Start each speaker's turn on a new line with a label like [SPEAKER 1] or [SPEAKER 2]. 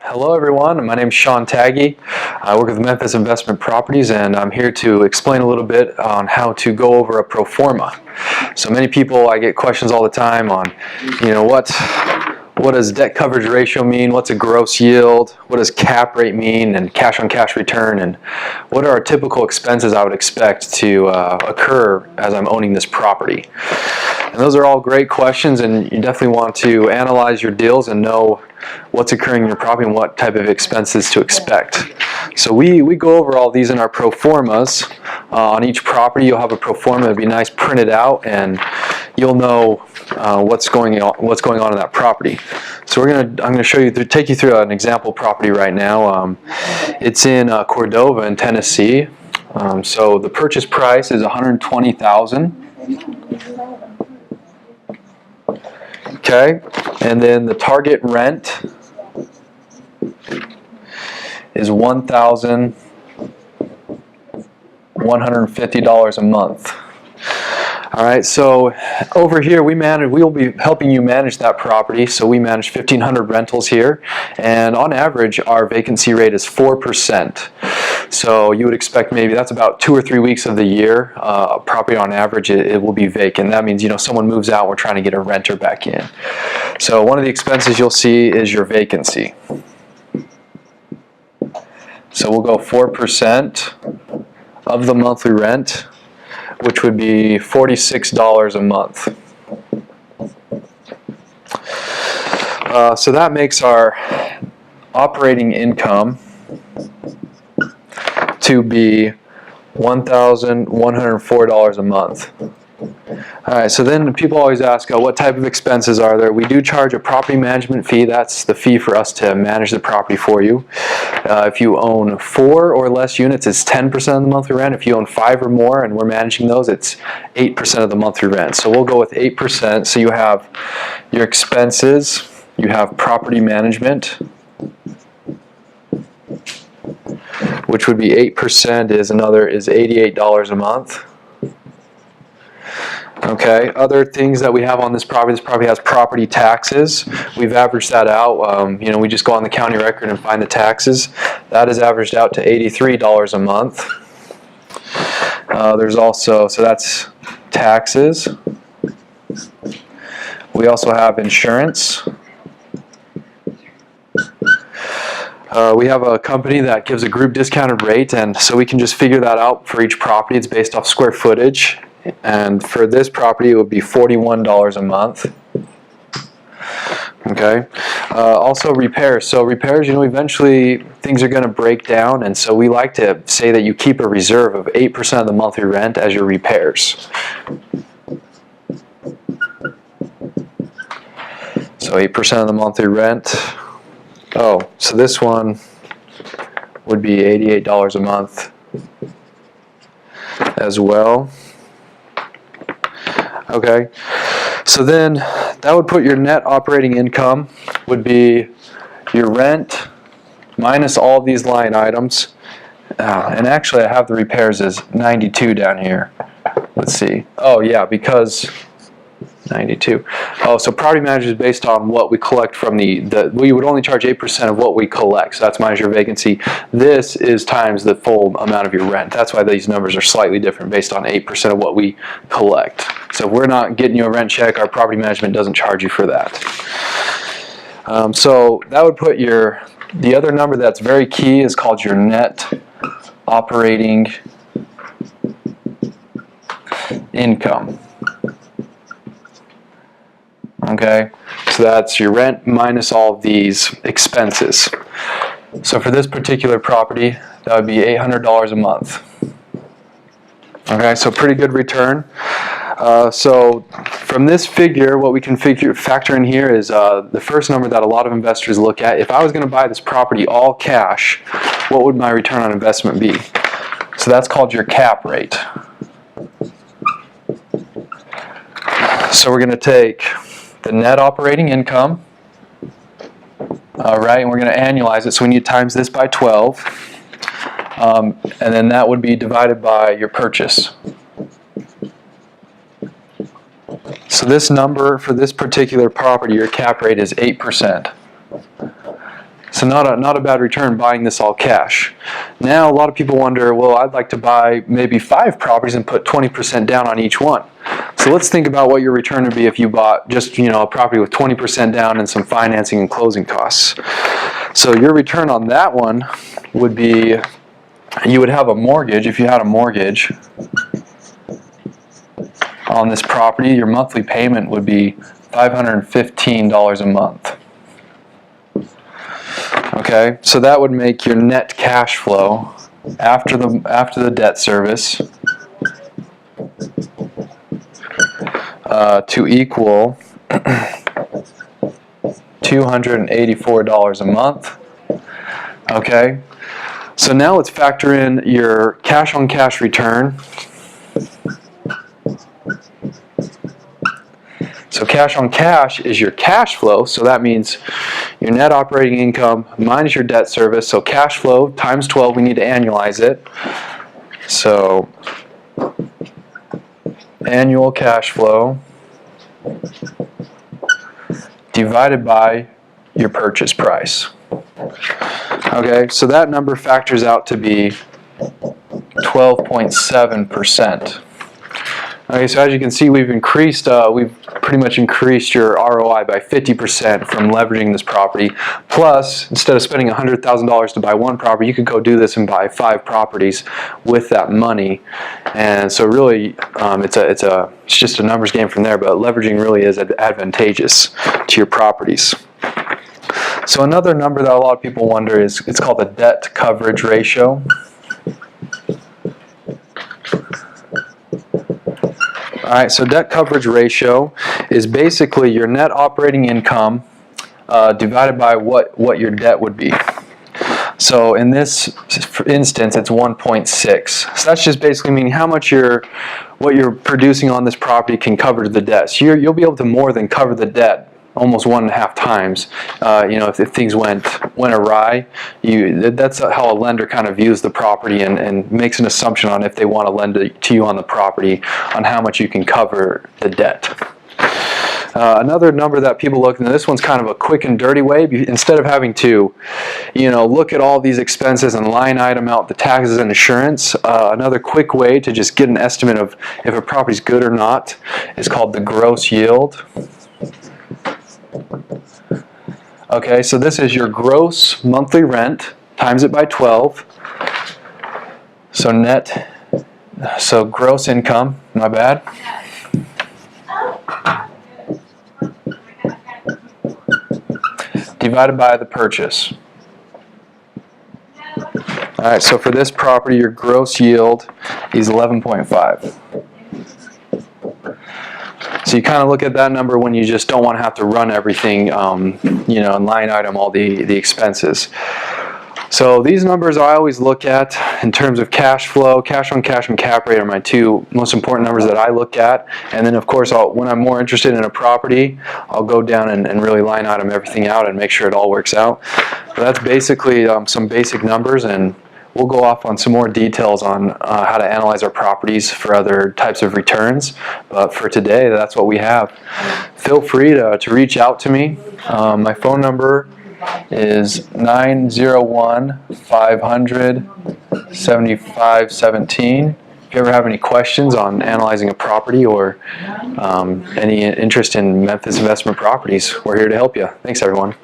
[SPEAKER 1] Hello everyone, my name is Tagge. I work with Memphis Investment Properties and I'm here to explain a little bit on how to go over a pro forma. So many people, I get questions all the time on, what does debt coverage ratio mean, what's a gross yield, what does cap rate mean, and cash on cash return, and what are our typical expenses I would expect to occur as I'm owning this property. And those are all great questions, and you definitely want to analyze your deals and know what's occurring in your property and what type of expenses to expect. So we go over all these in our pro formas. On each property you'll have a pro forma. It'll be nice printed out and you'll know what's going on in that property. So I'm going to take you through an example property right now. It's in Cordova in Tennessee. So the purchase price is $120,000. Okay, and then the target rent is $1,150 a month. All right, so over here we'll be helping you manage that property. So we manage 1,500 rentals here, and on average our vacancy rate is 4%. So you would expect maybe that's about 2 or 3 weeks of the year. Property on average it will be vacant. That means someone moves out, we're trying to get a renter back in. So one of the expenses you'll see is your vacancy. So we'll go 4% of the monthly rent, which would be $46 a month. So that makes our operating income to be $1,104 a month. Alright, so then people always ask, what type of expenses are there? We do charge a property management fee. That's the fee for us to manage the property for you. If you own 4 or less units, it's 10% of the monthly rent. If you own 5 or more and we're managing those, it's 8% of the monthly rent. So we'll go with 8%. So you have your expenses, you have property management, which would be 8% is $88 a month. Okay, other things that we have on this property has property taxes. We've averaged that out. We just go on the county record and find the taxes. That is averaged out to $83 a month. There's also, so that's taxes. We also have insurance. We have a company that gives a group discounted rate, and so we can just figure that out for each property. It's based off square footage, and for this property it would be $41 a month. Okay. Also repairs. So repairs, eventually things are going to break down, and so we like to say that you keep a reserve of 8% of the monthly rent as your repairs. So 8% of the monthly rent. Oh, so this one would be $88 a month as well. Okay, so then that would put your net operating income would be your rent minus all of these line items. And actually I have the repairs as 92 down here. Let's see. Oh yeah, because 92. Oh, so property management is based on what we collect from we would only charge 8% of what we collect. So that's minus your vacancy. This is times the full amount of your rent. That's why these numbers are slightly different based on 8% of what we collect. So if we're not getting you a rent check, our property management doesn't charge you for that. So that would put the other number that's very key is called your net operating income. Okay, so that's your rent minus all of these expenses. So for this particular property, that would be $800 a month. Okay, so pretty good return. So from this figure, what we can factor in here is the first number that a lot of investors look at. If I was going to buy this property all cash, what would my return on investment be? So that's called your cap rate. So we're going to take the net operating income, all right, and we're going to annualize it, so we need to times this by 12, and then that would be divided by your purchase. So this number for this particular property, your cap rate is 8%. So not a bad return buying this all cash. Now a lot of people wonder, well, I'd like to buy maybe 5 properties and put 20% down on each one. So let's think about what your return would be if you bought just, a property with 20% down and some financing and closing costs. So your return on that one would be, you would have a mortgage. If you had a mortgage on this property, your monthly payment would be $515 a month. Okay, so that would make your net cash flow after the debt service to equal $284 a month. Okay, so now let's factor in your cash-on-cash return. So cash on cash is your cash flow, so that means your net operating income minus your debt service. So cash flow times 12, we need to annualize it. So annual cash flow divided by your purchase price. Okay, so that number factors out to be 12.7%. Okay, so as you can see, we've pretty much increased your ROI by 50% from leveraging this property. Plus, instead of spending $100,000 to buy one property, you could go do this and buy 5 properties with that money. And so really, it's just a numbers game from there, but leveraging really is advantageous to your properties. So another number that a lot of people wonder is, it's called the debt coverage ratio. Alright, so debt coverage ratio is basically your net operating income divided by what your debt would be. So in this instance, it's 1.6. So that's just basically meaning how much what you're producing on this property can cover the debt. So you'll be able to more than cover the debt almost 1.5 times. If things went awry, that's how a lender kind of views the property and makes an assumption on if they want to lend to you on the property on how much you can cover the debt. Another number that people look, and this one's kind of a quick and dirty way, instead of having to, look at all these expenses and line item out the taxes and insurance, another quick way to just get an estimate of if a property's good or not is called the gross yield. Okay, so this is your gross monthly rent, times it by 12. So gross income, my bad. Divided by the purchase. Alright, so for this property, your gross yield is 11.5. So you kind of look at that number when you just don't want to have to run everything, and line item all the expenses. So these numbers I always look at in terms of cash flow. Cash on cash and cap rate are my 2 most important numbers that I look at. And then of course, when I'm more interested in a property, I'll go down and really line item everything out and make sure it all works out. But that's basically some basic numbers, and we'll go off on some more details on how to analyze our properties for other types of returns. But for today, that's what we have. Feel free to reach out to me. My phone number is 901-500-7517. If you ever have any questions on analyzing a property or any interest in Memphis investment properties, we're here to help you. Thanks, everyone.